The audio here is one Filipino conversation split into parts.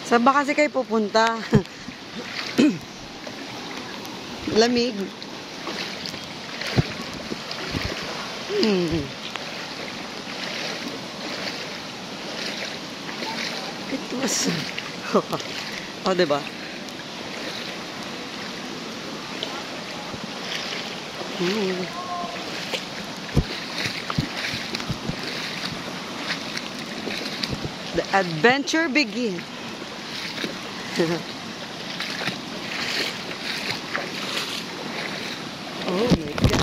Saan ba kasi kayo pupunta? Lamig. It was... oh, diba? The adventure begins. Oh my God.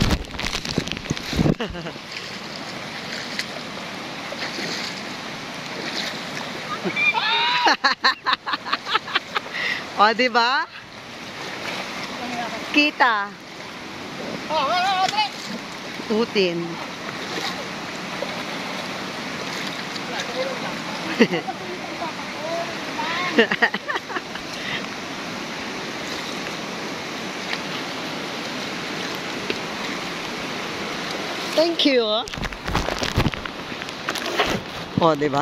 O, diba? Kita. Tutin. Thank you. O, diba?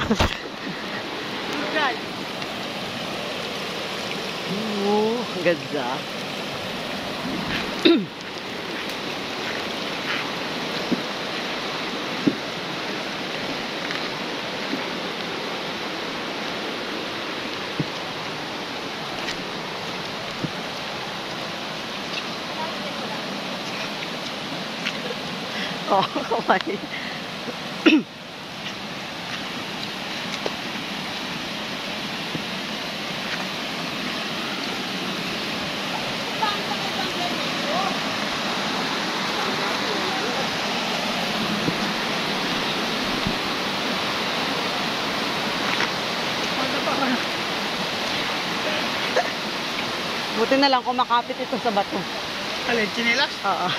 Oh, ganda. Oh, kawaii. Buti na lang kumakapit ito sa bato. Alin, chinelas? Oo.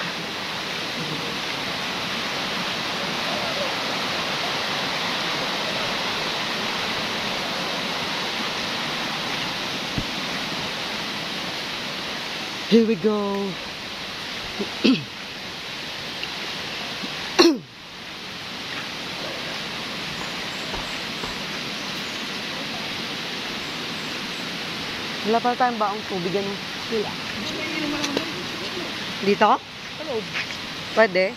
Here we go. Wala pa tayong baong tubig, ano? Wala. Dito? Hello. Pwede?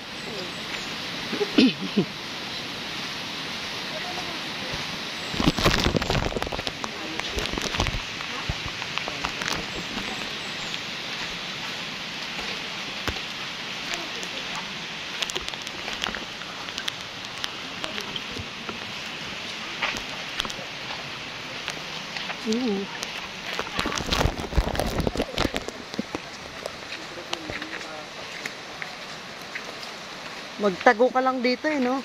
Magtago ka lang dito eh, no?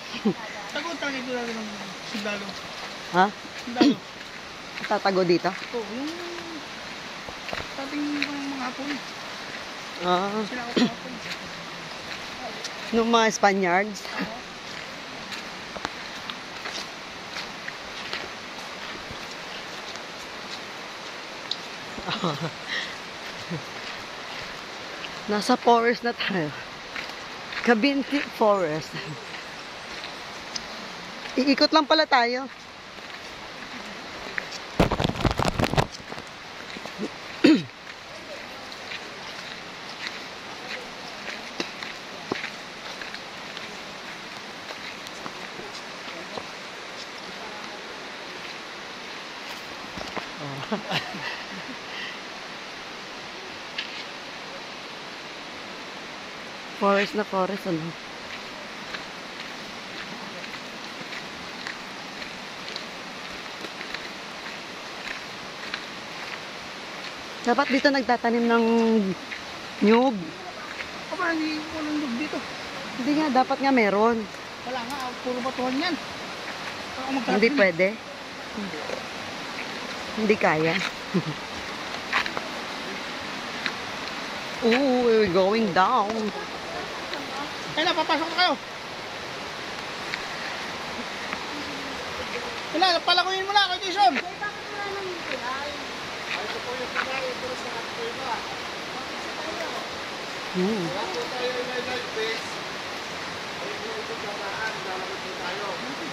Tago talaga ito natin ng sundalo. Ha? Sundalo. Tatago dito? Oo, yung dating mga hapon. Ah, Sila ako hapon. nung mga Spaniards. Nasa forest na tayo. Cabinti Forest. Iikot lang pala tayo. Forest na forest, ano? Dapat dito nagtatanim ng nyug. Aba, hindi ko nang lug dito. Hindi nga, dapat nga meron. Wala nga, puro batuhan yan. Hindi pwede. Hindi kaya. Ooh, we're going down. Kailan, papasok na kayo. Kailan, palakuin mo na, Kuya Jason.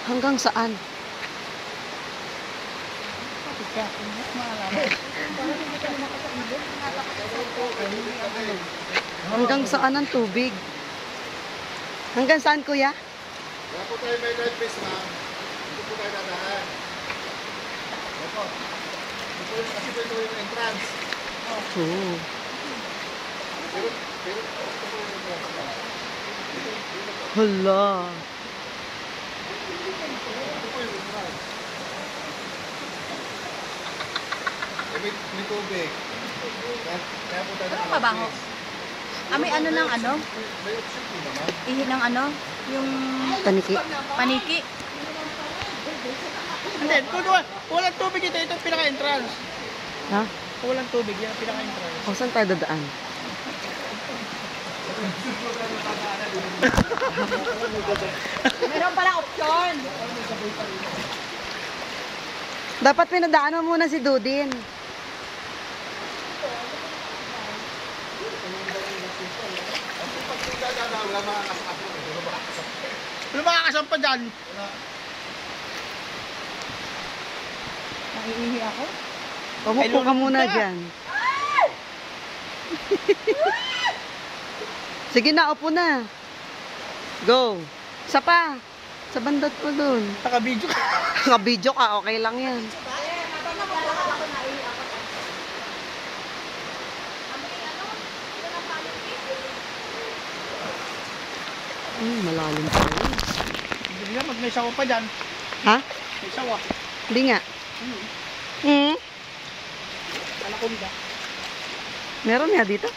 Hanggang saan? Ika, mas maalaman. Hanggang saan ang tubig? Hanggang saan, kuya? Wala po tayo may light face, ma'am. Dito po tayo dadaan. Opo. Kasi po ito yung entrance. Oo. Pero, ito po yung entrance, ma'am. Hala. Ito po yung entrance. May tubig. Kaya po tayo Anong mabango? May ano ng ano? May option po naman. Ihi ng ano? Yung Paniki. paniki. Hindi, walang tubig ito. Ito yung pinaka-entrance. Ha? Walang tubig, yan ang pinaka-entrance. O, saan tayo dadaan? Meron pala option. Dapat pinadaan mo muna si Dudin. Pag po dadaan, wala makakasap po. Ano makakasampa dyan? Naiihi ako. Pamupo ka muna ka. dyan. Sige na, upo na. Go. Isa pa. Sa bandot mo dun. Naka-video ka. Naka-video ka, okay lang yan. Malalim pa rin. Hindi nga, may sawa pa dyan. Ha? May sawa. Hindi nga. Hmm? Anaconda. Meron nga dito.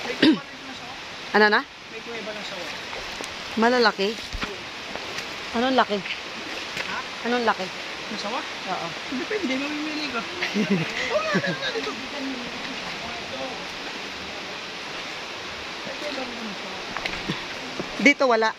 May kuha rin na sawa. Ano na? May kuha ba ng sawa? Malalaki. Anong laki? Ha? Anong laki? Ng sawa? Oo. Depende, mamimili ka. Dito wala.